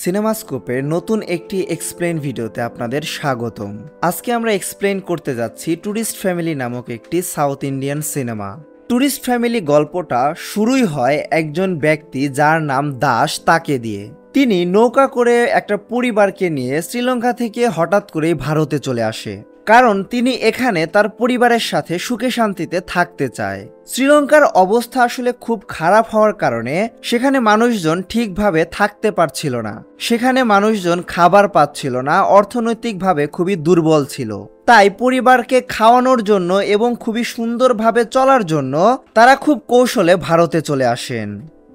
সিনেমাস্কোপের নতুন একটি এক্সপ্লেন ভিডিওতে আপনাদের স্বাগতম। আজকে আমরা এক্সপ্লেন করতে যাচ্ছি ট্যুরিস্ট ফ্যামিলি নামক একটি south Indian cinema. Tourist family গল্পটা শুরুই হয় একজন ব্যক্তি যার নাম দাস তাকে দিয়ে। তিনি নৌকা করে একটা পরিবারকে নিয়ে শ্রীলঙ্কা থেকে হঠাৎ করেই ভারতে চলে আসে, কারণ তিনি এখানে তার পরিবারের সাথে সুখে শান্তিতে থাকতে চায়। শ্রীলঙ্কার অবস্থা আসলে খুব খারাপ হওয়ার কারণে সেখানে মানুষজন ঠিকভাবে থাকতে পারছিল না, সেখানে মানুষজন খাবার পাচ্ছিল না, অর্থনৈতিকভাবে খুবই দুর্বল ছিল। তাই পরিবারকে খাওয়ানোর জন্য এবং খুবই সুন্দরভাবে চলার জন্য তারা খুব কৌশলে ভারতে চলে আসেন।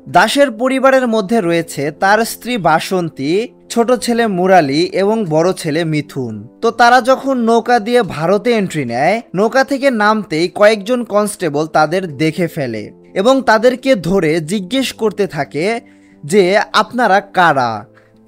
দাসের পরিবারের মধ্যে রয়েছে তার স্ত্রী বাসন্তী, ছোট ছেলে মুরালি এবং বড় ছেলে মিথুন। তো তারা যখন নৌকা দিয়ে ভারতে এন্ট্রি নেয়, নৌকা থেকে নামতেই কয়েকজন কনস্টেবল তাদের দেখে ফেলে এবং তাদেরকে ধরে জিজ্ঞেস করতে থাকে যে আপনারা কারা,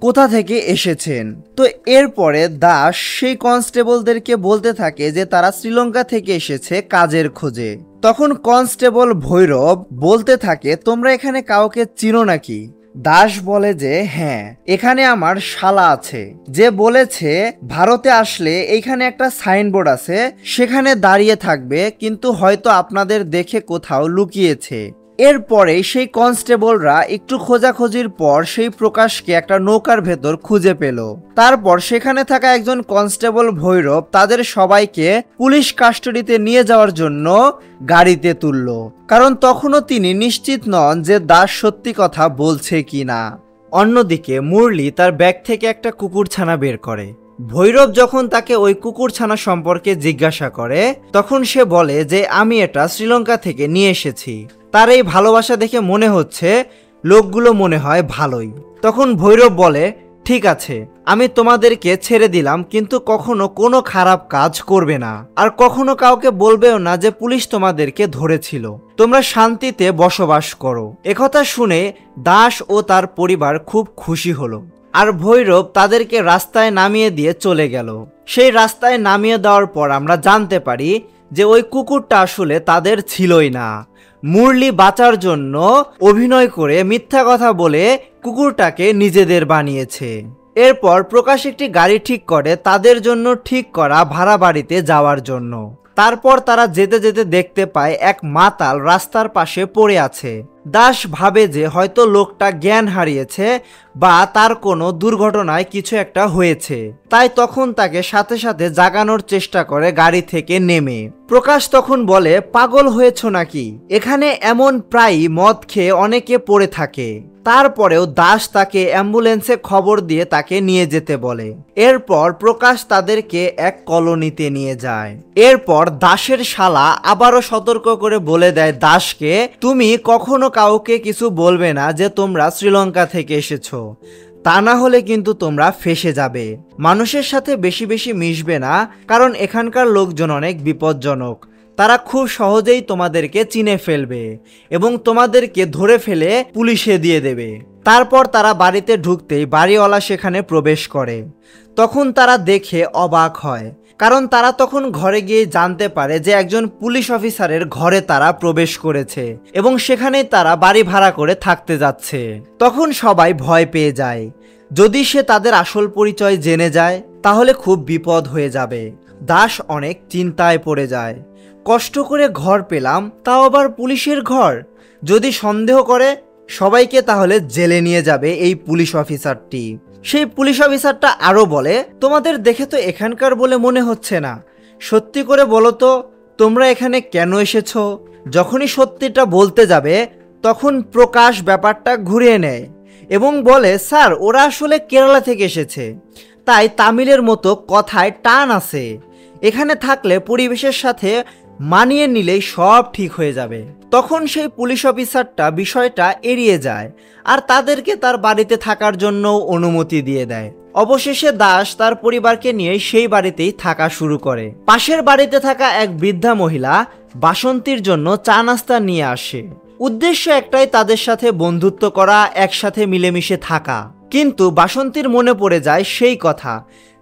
কোথা থেকে এসেছেন। তো এরপরে দাস সেই কনস্টেবলদেরকে বলতে থাকে যে তারা শ্রীলঙ্কা থেকে এসেছে কাজের খোঁজে। তখন কনস্টেবল ভৈরব বলতে থাকে তোমরা এখানে কাউকে চিনো নাকি? দাস বলে যে হ্যাঁ, এখানে আমার শালা আছে, যে বলেছে ভারতে আসলে এইখানে একটা সাইনবোর্ড আছে, সেখানে দাঁড়িয়ে থাকবে, কিন্তু হয়তো আপনাদের দেখে কোথাও লুকিয়েছে। এরপরে সেই কনস্টেবলরা একটু খোঁজাখুঁজির পর সেই প্রকাশকে একটা নৌকার ভেতর খুঁজে পেল। তারপর সেখানে থাকা একজন কনস্টেবল ভৈরব তাদের সবাইকে পুলিশ কাস্টডিতে নিয়ে যাওয়ার জন্য গাড়িতে তুলল, কারণ তখনও তিনি নিশ্চিত নন যে দাস সত্যি কথা বলছে কিনা। অন্যদিকে মুরলি তার ব্যাগ থেকে একটা কুকুরছানা বের করে। ভৈরব যখন তাকে ওই কুকুরছানা সম্পর্কে জিজ্ঞাসা করে, তখন সে বলে যে আমি এটা শ্রীলঙ্কা থেকে নিয়ে এসেছি। তার এই ভালোবাসা দেখে মনে হচ্ছে লোকগুলো মনে হয় ভালোই। তখন ভৈরব বলে ঠিক আছে, আমি তোমাদেরকে ছেড়ে দিলাম, কিন্তু কখনো কোনো খারাপ কাজ করবে না, আর কখনো কাউকে বলবেও না যে পুলিশ তোমাদেরকে ধরেছিল, তোমরা শান্তিতে বসবাস করো। একথা শুনে দাস ও তার পরিবার খুব খুশি হলো, আর ভৈরব তাদেরকে রাস্তায় নামিয়ে দিয়ে চলে গেল। সেই রাস্তায় নামিয়ে দেওয়ার পর আমরা জানতে পারি যে ওই কুকুরটা আসলে তাদের ছিলই না। মুরলি বাঁচার জন্য অভিনয় করে মিথ্যা কথা বলে কুকুরটাকে নিজেদের বানিয়েছে। এরপর প্রকাশ একটি গাড়ি ঠিক করে তাদের জন্য ঠিক করা ভাড়া বাড়িতে যাওয়ার জন্য। তারপর তারা যেতে যেতে দেখতে পায় এক মাতাল রাস্তার পাশে পড়ে আছে। দাস ভাবে যে হয়তো লোকটা জ্ঞান হারিয়েছে বা তার কোনো দুর্ঘটনায় কিছু একটা হয়েছে, তাই তখন তাকে সাথে সাথে জাগানোর চেষ্টা করে গাড়ি থেকে নেমে। প্রকাশ তখন বলে পাগল হয়েছ নাকি, এখানে এমন প্রায়ই মদ খেয়ে অনেকে পড়ে থাকে। তারপরেও দাস তাকে অ্যাম্বুলেন্সে খবর দিয়ে তাকে নিয়ে যেতে বলে। এরপর প্রকাশ তাদেরকে এক কলোনিতে নিয়ে যায়। এরপর দাসের শালা আবারও সতর্ক করে বলে দেয় দাসকে, তুমি কখনো কাউকে কিছু বলবে না যে তোমরা শ্রীলঙ্কা থেকে এসেছো, তা না হলে কিন্তু তোমরা ফেঁসে যাবে। মানুষের সাথে বেশি বেশি মিশবে না, কারণ এখানকার লোকজন অনেক বিপজ্জনক, তারা খুব সহজেই তোমাদেরকে চিনে ফেলবে এবং তোমাদেরকে ধরে ফেলে পুলিশে দিয়ে দেবে। তারপর তারা বাড়িতে ঢুকতেই বাড়িওয়ালা সেখানে প্রবেশ করে। তখন তারা দেখে অবাক হয়, কারণ তারা তখন ঘরে গিয়ে জানতে পারে যে একজন পুলিশ অফিসারের ঘরে তারা প্রবেশ করেছে এবং সেখানেই তারা বাড়ি ভাড়া করে থাকতে যাচ্ছে। তখন সবাই ভয় পেয়ে যায়, যদি সে তাদের আসল পরিচয় জেনে যায় তাহলে খুব বিপদ হয়ে যাবে। দাস অনেক চিন্তায় পড়ে যায়, কষ্ট করে ঘর পেলাম, তাও আবার পুলিশের ঘর, যদি সন্দেহ করে সবাইকে তাহলে জেলে নিয়ে যাবে এই পুলিশ অফিসারটি। সেই পুলিশ অফিসারটা আরো বলে, তোমাদের দেখে তো এখানকার বলে মনে হচ্ছে না, সত্যি করে বলো তো তোমরা এখানে কেন এসেছো। যখনই সত্যিটা বলতে যাবে তখন প্রকাশ ব্যাপারটা ঘুরিয়ে নেয় এবং বলে স্যার ওরা আসলে কেরালা থেকে এসেছে, তাই তামিলের মতো কথায় টান আছে, এখানে থাকলে পরিবেশের সাথে মানিয়ে নিলেই সব ঠিক হয়ে যাবে। তখন সেই পুলিশ অফিসারটা বিষয়টা এড়িয়ে যায় আর তাদেরকে তার বাড়িতে থাকার জন্য অনুমতি দিয়ে দেয়। অবশেষে দাস তার পরিবারকে নিয়ে সেই বাড়িতেই থাকা শুরু করে। পাশের বাড়িতে থাকা এক বৃদ্ধা মহিলা বাসন্তীর জন্য চা নাস্তা নিয়ে আসে। উদ্দেশ্য একটাই, তাদের সাথে বন্ধুত্ব করা, একসাথে মিলেমিশে থাকা। কিন্তু বাসন্তীর মনে পড়ে যায় সেই কথা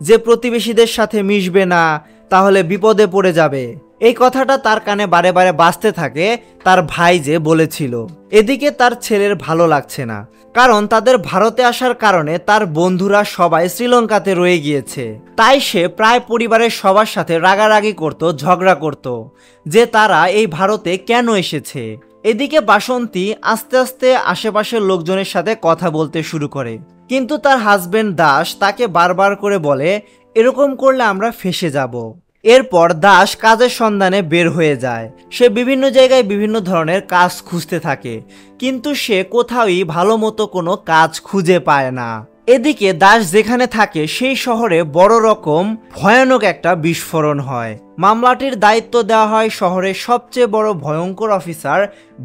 যে প্রতিবেশীদের সাথে মিশবে না, তাহলে বিপদে পড়ে যাবে। এই কথাটা তার কানে বারে বারে বাজতে থাকে তার ভাই যে বলেছিল। এদিকে তার ছেলের ভালো লাগছে না, কারণ তাদের ভারতে আসার কারণে তার বন্ধুরা সবাই শ্রীলঙ্কাতে রয়ে গিয়েছে। তাই সে প্রায় পরিবারের সবার সাথে রাগারাগি করত, ঝগড়া করত যে তারা এই ভারতে কেন এসেছে। এদিকে বাসন্তী আস্তে আস্তে আশেপাশের লোকজনের সাথে কথা বলতে শুরু করে, কিন্তু তার হাজবেন্ড দাস তাকে বারবার করে বলে এরকম করলে আমরা ফেঁসে যাব। এরপর দাস কাজের সন্ধানে বের হয়ে যায়। সে বিভিন্ন জায়গায় বিভিন্ন ধরনের কাজ খুঁজতে থাকে, কিন্তু সে কোথাওই ভালো মতো কোনো কাজ খুঁজে পায় না। এদিকে দাস যেখানে থাকে সেই শহরে বড় রকম ভয়ানক একটা বিস্ফোরণ হয়। মামলাটির দায়িত্ব দেওয়া হয় শহরের সবচেয়ে বড় ভয়ঙ্কর অফিসার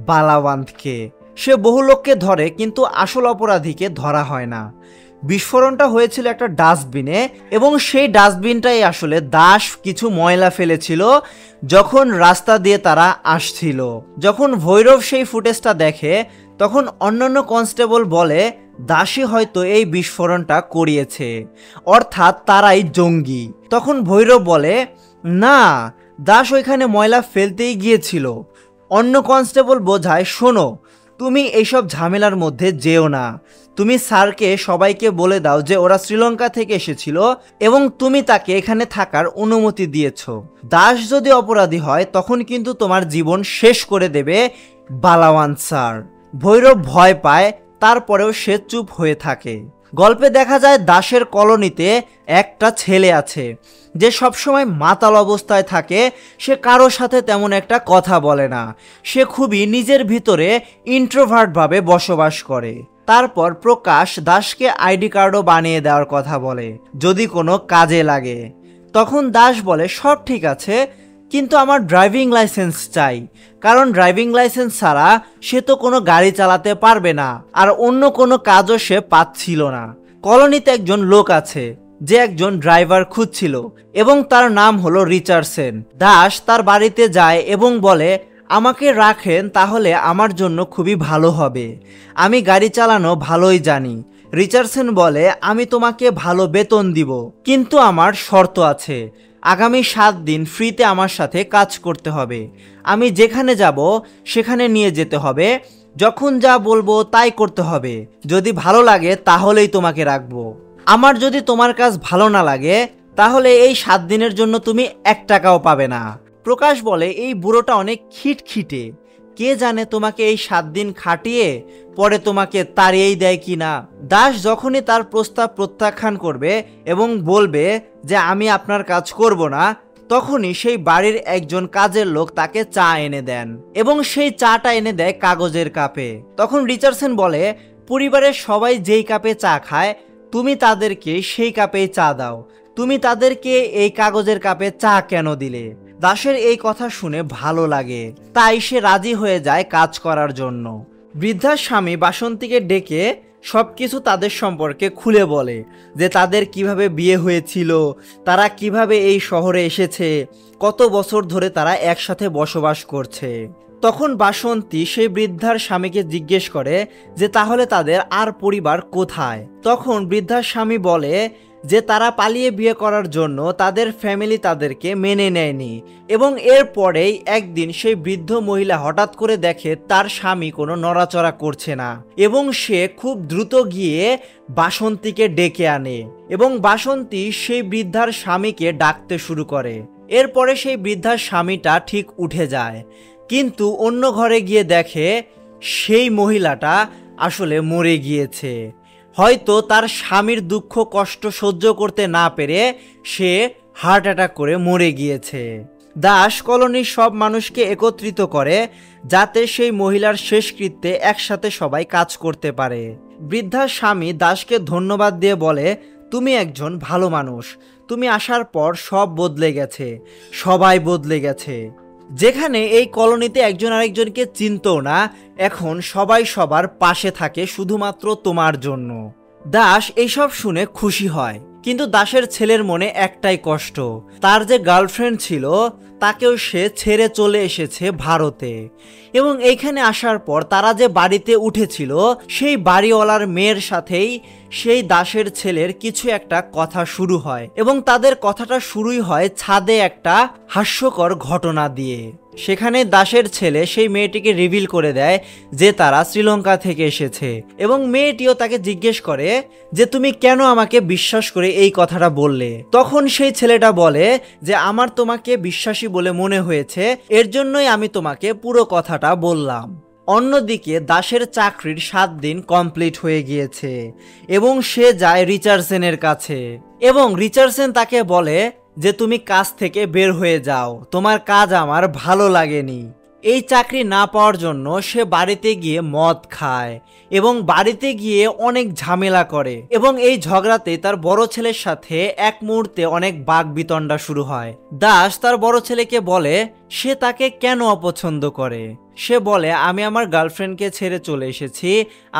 বালাওয়ান্তকে। সে বহু লোককে ধরে, কিন্তু আসল অপরাধীকে ধরা হয় না। বিস্ফোরণটা হয়েছিল একটা ডাস্টবিনে, এবং সেই ডাস্টবিনটাই আসলে দাস কিছু ময়লা ফেলেছিল যখন রাস্তা দিয়ে তারা আসছিল। যখন ভৈরব সেই ফুটেজটা দেখে, তখন অন্যান্য কনস্টেবল বলে দাসই হয়তো এই বিস্ফোরণটা করিয়েছে, অর্থাৎ তারাই জঙ্গি। তখন ভৈরব বলে না, দাস ওইখানে ময়লা ফেলতেই গিয়েছিল। অন্য কনস্টেবল বোঝায় শোনো, তুমি এইসব ঝামেলার মধ্যে যেও না, তুমি স্যারকে সবাইকে বলে দাও যে ওরা শ্রীলঙ্কা থেকে এসেছিল এবং তুমি তাকে এখানে থাকার অনুমতি দিয়েছ। দাস যদি অপরাধী হয় তখন কিন্তু তোমার জীবন শেষ করে দেবে বালাওয়ান্ত স্যার। ভৈরব ভয় পায়, তারপরেও সে চুপ হয়ে থাকে। গল্পে দেখা যায় দাসের কলোনিতে একটা ছেলে আছে যে সবসময় মাতাল অবস্থায় থাকে। সে কারো সাথে তেমন একটা কথা বলে না, সে খুবই নিজের ভিতরে ইন্ট্রোভার্ট ভাবে বসবাস করে। তারপর প্রকাশ দাসকে আইডি কার্ডও বানিয়ে দেওয়ার কথা বলে যদি কোনো কাজে লাগে। তখন দাস বলে সব ঠিক আছে, কিন্তু আমার ড্রাইভিং লাইসেন্স চাই, কারণ ড্রাইভিং লাইসেন্স ছাড়া সে তো কোনো গাড়ি চালাতে পারবে না, আর অন্য কোনো কাজও সে পাচ্ছিল না। কলোনিতে একজন লোক আছে যে একজন ড্রাইভার খুঁজছিল এবং তার নাম হলো রিচার্ডসন। দাস তার বাড়িতে যায় এবং বলে আমাকে রাখেন, তাহলে আমার জন্য খুবই ভালো হবে, আমি গাড়ি চালানো ভালোই জানি। রিচার্ডসন বলে আমি তোমাকে ভালো বেতন দিব, কিন্তু আমার শর্ত আছে, আগামী 7 দিন ফ্রিতে আমার সাথে কাজ করতে হবে, আমি যেখানে যাব সেখানে নিয়ে যেতে হবে, যখন যা বলবো তাই করতে হবে, যদি ভালো লাগে তাহলেই তোমাকে রাখবো, আমার যদি তোমার কাজ ভালো না লাগে তাহলে এই 7 দিনের জন্য তুমি 1 টাকাও পাবে না। প্রকাশ বলে এই বুড়োটা অনেক খিটখিটে, কে জানে তোমাকে এই 7 দিন খাটিয়ে পরে তোমাকে তাড়িয়েই দেয় কিনা। দাস যখনই তার প্রস্তাব প্রত্যাখ্যান করবে এবং বলবে যে আমি আপনার কাজ করব না, তখনই সেই বাড়ির একজন কাজের লোক তাকে চা এনে দেন এবং সেই চাটা এনে দেয় কাগজের কাপে। তখন রিচার্ডসন বলে পরিবারের সবাই যেই কাপে চা খায় তুমি তাদেরকে সেই কাপেই চা দাও, তুমি তাদেরকে এই কাগজের কাপে চা কেন দিলে? দাসের এই কথা শুনে ভালো লাগে, তাই সে রাজি হয়ে যায় কাজ করার জন্য। বৃদ্ধার স্বামী বাসন্তীকে ডেকে সবকিছু তাদের সম্পর্কে খুলে বলে যে তাদের কিভাবে বিয়ে হয়েছিল, তারা কিভাবে এই শহরে এসেছে, কত বছর ধরে তারা একসাথে বসবাস করছে। তখন বাসন্তী সেই বৃদ্ধার স্বামীকে জিজ্ঞেস করে যে তাহলে তাদের আর পরিবার কোথায়? তখন বৃদ্ধার স্বামী বলে যে তারা পালিয়ে বিয়ে করার জন্য তাদের ফ্যামিলি তাদেরকে মেনে নেয়নি, এবং এরপরেই একদিন সেই বৃদ্ধ মহিলা হঠাৎ করে দেখে তার স্বামী কোনো নড়াচড়া করছে না, এবং সে খুব দ্রুত গিয়ে বাসন্তীকে ডেকে আনে এবং বাসন্তী সেই বৃদ্ধার স্বামীকে ডাকতে শুরু করে। এরপরে সেই বৃদ্ধার স্বামীটা ঠিক উঠে যায়, কিন্তু অন্য ঘরে গিয়ে দেখে সেই মহিলাটা আসলে মরে গিয়েছে। হয়তো তার স্বামীর দুঃখ কষ্ট সহ্য করতে না পেরে সে হার্ট অ্যাটাক করে মরে গিয়েছে। দাস কলোনির সব মানুষকে একত্রিত করে যাতে সেই মহিলার শেষকৃত্যে একসাথে সবাই কাজ করতে পারে। বৃদ্ধার স্বামী দাসকে ধন্যবাদ দিয়ে বলে তুমি একজন ভালো মানুষ, তুমি আসার পর সব বদলে গেছে, সবাই বদলে গেছে। যেখানে এই কলোনিতে একজন আরেকজনকে চিনতো না, এখন সবাই সবার পাশে থাকে শুধুমাত্র তোমার জন্য। দাস এইসব শুনে খুশি হয়, কিন্তু দাসের ছেলের মনে একটাই কষ্ট, তার যে গার্লফ্রেন্ড ছিল তাকেও সে ছেড়ে চলে এসেছে ভারতে। এবং এইখানে আসার পর তারা যে বাড়িতে উঠেছিল সেই বাড়িওয়ালার মেয়ের সাথেই সেই দাসের ছেলের কিছু একটা কথা শুরু হয়, এবং তাদের কথাটা শুরুই হয় ছাদে একটা হাস্যকর ঘটনা দিয়ে। সেখানে দাসের ছেলে সেই মেয়েটিকে রিভিল করে দেয় যে তারা শ্রীলঙ্কা থেকে এসেছে, এবং মেয়েটিও তাকে জিজ্ঞেস করে যে তুমি কেন আমাকে বিশ্বাস করে এই কথাটা বললে। তখন সেই ছেলেটা বলে যে আমার তোমাকে বিশ্বাসী বলে মনে হয়েছে, এর জন্যই আমি তোমাকে পুরো কথাটা বললাম। অন্যদিকে দাসের চাকরির 7 দিন কমপ্লিট হয়ে গিয়েছে এবং সে যায় রিচার্ডসনের কাছে, এবং রিচার্ডসন তাকে বলে যে তুমি কাজ থেকে বের হয়ে যাও, তোমার কাজ আমার ভালো লাগেনি। এই চাকরি না পাওয়ার জন্য সে বাড়িতে গিয়ে মদ খায় এবং বাড়িতে গিয়ে অনেক ঝামেলা করে, এবং এই ঝগড়াতে তার বড় ছেলের সাথে এক মুহূর্তে অনেক বাকবিতণ্ডা শুরু হয়। দাস তার বড় ছেলেকে বলে সে তাকে কেন অপছন্দ করে। সে বলে আমি আমার গার্লফ্রেন্ডকে ছেড়ে চলে এসেছি,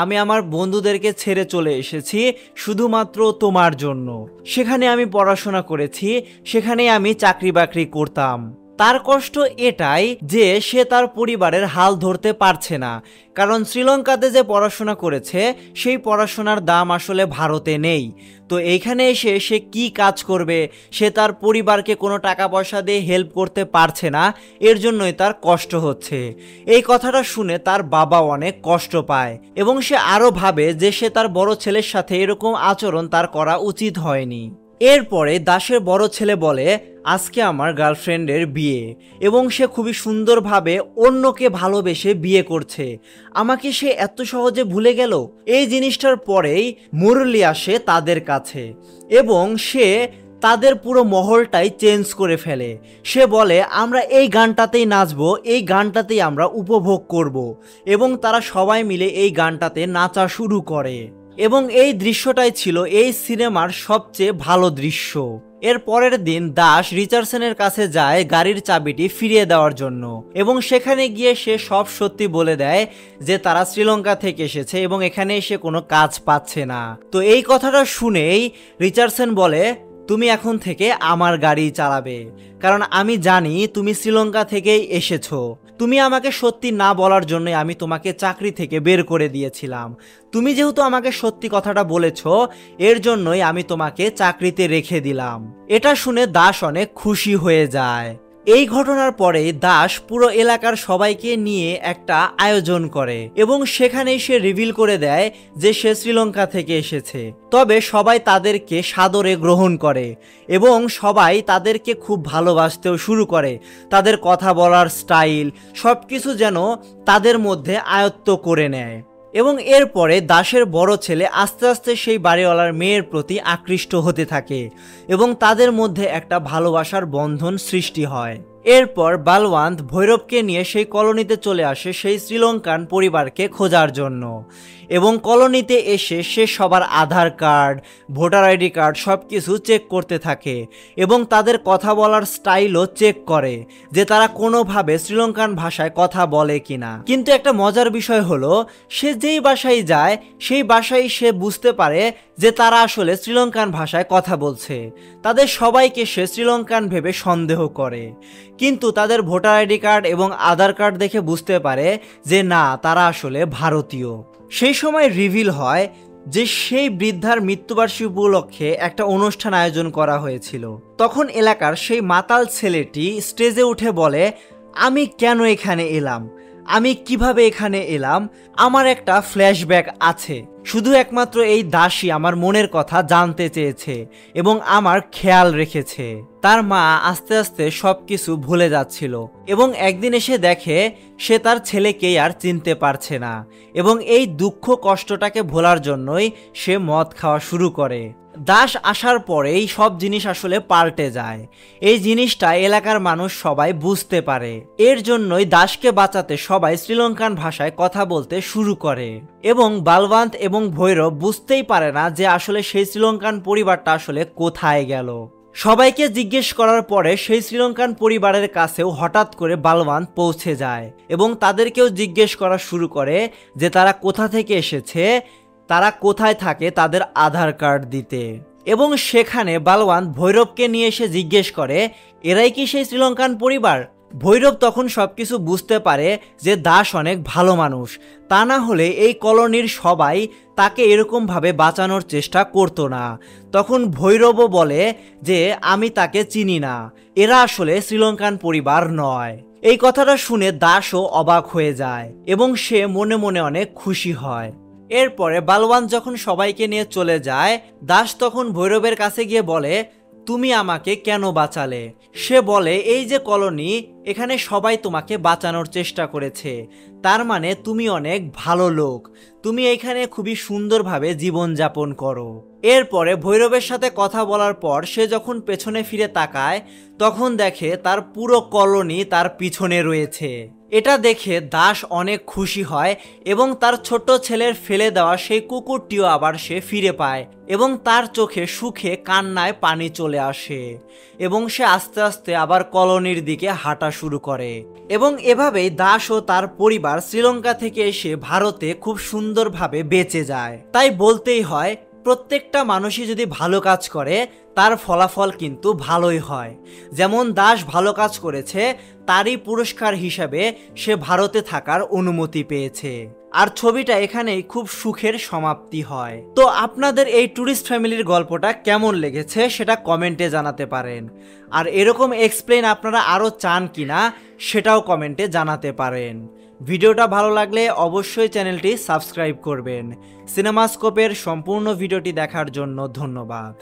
আমি আমার বন্ধুদেরকে ছেড়ে চলে এসেছি শুধুমাত্র তোমার জন্য। সেখানে আমি পড়াশোনা করেছি, সেখানে আমি চাকরি বাকরি করতাম। তার কষ্ট এটাই যে সে তার পরিবারের হাল ধরতে পারছে না, কারণ শ্রীলঙ্কাতে যে পড়াশোনা করেছে সেই পড়াশোনার দাম আসলে ভারতে নেই। তো এইখানে এসে সে কি কাজ করবে, সে তার পরিবারকে কোনো টাকা পয়সা দিয়ে হেল্প করতে পারছে না, এর জন্যই তার কষ্ট হচ্ছে। এই কথাটা শুনে তার বাবা অনেক কষ্ট পায়, এবং সে আরও ভাবে যে সে তার বড় ছেলের সাথে এরকম আচরণ তার করা উচিত হয়নি। এরপরে দাসের বড় ছেলে বলে আজকে আমার গার্লফ্রেন্ডের বিয়ে, এবং সে খুবই সুন্দরভাবে অন্যকে ভালোবেসে বিয়ে করছে, আমাকে সে এত সহজে ভুলে গেল। এই জিনিসটার পরেই মুরলি আসে তাদের কাছে, এবং সে তাদের পুরো মহলটাই চেঞ্জ করে ফেলে। সে বলে আমরা এই গানটাতেই নাচবো, এই গানটাতেই আমরা উপভোগ করব, এবং তারা সবাই মিলে এই গানটাতে নাচা শুরু করে, এবং এই দৃশ্যটাই ছিল এই সিনেমার সবচেয়ে ভালো দৃশ্য। এর পরের দিন দাস রিচার্ডসনের কাছে যায় গাড়ির চাবিটি ফিরিয়ে দেওয়ার জন্য, এবং সেখানে গিয়ে সে সব সত্যি বলে দেয় যে তারা শ্রীলঙ্কা থেকে এসেছে এবং এখানে এসে কোনো কাজ পাচ্ছে না। তো এই কথাটা শুনেই রিচার্ডসন বলে তুমি এখন থেকে আমার গাড়ি চালাবে, কারণ আমি জানি তুমি শ্রীলঙ্কা থেকেই এসেছো। তুমি আমাকে সত্যি না বলার জন্য আমি তোমাকে চাকরি থেকে বের করে দিয়েছিলাম, তুমি যেহেতু আমাকে সত্যি কথাটা বলেছো এর জন্যই আমি তোমাকে চাকরিতে রেখে দিলাম। এটা শুনে দাস অনেক খুশি হয়ে যায়। এই ঘটনার পরে দাস পুরো এলাকার সবাইকে নিয়ে একটা আয়োজন করে, এবং সেখানেই সে রিভিল করে দেয় যে সে শ্রীলঙ্কা থেকে এসেছে। তবে সবাই তাদেরকে সাদরে গ্রহণ করে, এবং সবাই তাদেরকে খুব ভালোবাসতেও শুরু করে। তাদের কথা বলার স্টাইল সবকিছু যেন তাদের মধ্যে আয়ত্ত করে নেয়। এবং এরপরে দাসের বড় ছেলে আস্তে আস্তে সেই বাড়িওয়ালার মেয়ের প্রতি আকৃষ্ট হতে থাকে, এবং তাদের মধ্যে একটা ভালোবাসার বন্ধন সৃষ্টি হয়। এরপর বালওয়ান্ত ভৈরবকে নিয়ে সেই কলোনিতে চলে আসে সেই শ্রীলঙ্কান পরিবারকে খোঁজার জন্য, এবং কলোনিতে এসে সে সবার আধার কার্ড, ভোটার আইডি কার্ড সব কিছু চেক করতে থাকে, এবং তাদের কথা বলার স্টাইলও চেক করে যে তারা কোনোভাবে শ্রীলঙ্কান ভাষায় কথা বলে কিনা। কিন্তু একটা মজার বিষয় হলো সে যেই বাসায় যায় সেই বাসায় সে বুঝতে পারে যে তারা আসলে শ্রীলঙ্কান ভাষায় কথা বলছে। তাদের সবাইকে সে শ্রীলঙ্কান ভেবে সন্দেহ করে, কিন্তু তাদের ভোটার আইডি কার্ড এবং আধার কার্ড দেখে বুঝতে পারে যে না, তারা আসলে ভারতীয়। সেই সময় রিভিল হয় যে সেই বৃদ্ধার মৃত্যুবার্ষিকী উপলক্ষে একটা অনুষ্ঠান আয়োজন করা হয়েছিল। তখন এলাকার সেই মাতাল ছেলেটি স্টেজে উঠে বলে আমি কেন এখানে এলাম, আমি কিভাবে এখানে এলাম, আমার একটা ফ্ল্যাশব্যাক আছে। শুধু একমাত্র এই দাসী আমার মনের কথা জানতে চেয়েছে এবং আমার খেয়াল রেখেছে। তার মা আস্তে আস্তে সবকিছু ভুলে যাচ্ছিল, এবং একদিন এসে দেখে সে তার ছেলেকেই আর চিনতে পারছে না, এবং এই দুঃখ কষ্টটাকে ভোলার জন্যই সে মদ খাওয়া শুরু করে। দাস আসার পরেই সব জিনিস আসলে পাল্টে যায়। এই জিনিসটা এলাকার মানুষ সবাই বুঝতে পারে, এর জন্যই দাসকে বাঁচাতে সবাই শ্রীলঙ্কান ভাষায় কথা বলতে শুরু করে, এবং বালওয়ান্ত এবং ভৈরব বুঝতেই পারে না যে আসলে সেই শ্রীলঙ্কান পরিবারটা আসলে কোথায় গেল। সবাইকে জিজ্ঞেস করার পরে সেই শ্রীলঙ্কান পরিবারের কাছেও হঠাৎ করে বালওয়ান্ত পৌঁছে যায়, এবং তাদেরকেও জিজ্ঞেস করা শুরু করে যে তারা কোথা থেকে এসেছে, তারা কোথায় থাকে, তাদের আধার কার্ড দিতে। এবং সেখানে বালওয়ান ভৈরবকে নিয়ে এসে জিজ্ঞেস করে, এরাই কি সেই শ্রীলঙ্কান পরিবার? ভৈরব তখন সবকিছু বুঝতে পারে যে দাস অনেক ভালো মানুষ, তা না হলে এই কলোনির সবাই তাকে এরকমভাবে বাঁচানোর চেষ্টা করতো না। তখন ভৈরবও বলে যে আমি তাকে চিনি না, এরা আসলে শ্রীলঙ্কান পরিবার নয়। এই কথাটা শুনে দাসও অবাক হয়ে যায় এবং সে মনে মনে অনেক খুশি হয়। এরপরে বালওয়ান যখন সবাইকে নিয়ে চলে যায়, দাস তখন ভৈরবের কাছে গিয়ে বলে, তুমি আমাকে কেন বাঁচালে? সে বলে, এই যে কলোনি, এখানে সবাই তোমাকে বাঁচানোর চেষ্টা করেছে, তার মানে তুমি অনেক ভালো লোক, তুমি এখানে খুবই সুন্দরভাবে জীবনযাপন করো। এরপরে ভৈরবের সাথে কথা বলার পর সে যখন পেছনে ফিরে তাকায়, তখন দেখে তার পুরো কলোনি তার পিছনে রয়েছে। এটা দেখে দাস অনেক খুশি হয় এবং তার ছোট ছেলের ফেলে দেওয়া সেই কুকুরটিও আবার সে ফিরে পায় এবং তার চোখে সুখে কান্নায় পানি চলে আসে এবং সে আস্তে আস্তে আবার কলোনির দিকে হাঁটা শুরু করে। এবং এভাবেই দাস ও তার পরিবার শ্রীলঙ্কা থেকে এসে ভারতে খুব সুন্দরভাবে বেঁচে যায়। তাই বলতেই হয়, প্রত্যেকটা মানুষই যদি ভালো কাজ করে তার ফলাফল কিন্তু ভালোই হয়। যেমন দাস ভালো কাজ করেছে, তারই পুরস্কার হিসাবে সে ভারতে থাকার অনুমতি পেয়েছে। আর ছবিটা এখানেই খুব সুখের সমাপ্তি হয়। তো আপনাদের এই ট্যুরিস্ট ফ্যামিলির গল্পটা কেমন লেগেছে সেটা কমেন্টে জানাতে পারেন। আর এরকম এক্সপ্লেন আপনারা আরও চান কিনা সেটাও কমেন্টে জানাতে পারেন। ভিডিওটা ভালো লাগলে অবশ্যই চ্যানেলটি সাবস্ক্রাইব করবেন। সিনেমাস্কোপের সম্পূর্ণ ভিডিওটি দেখার জন্য ধন্যবাদ।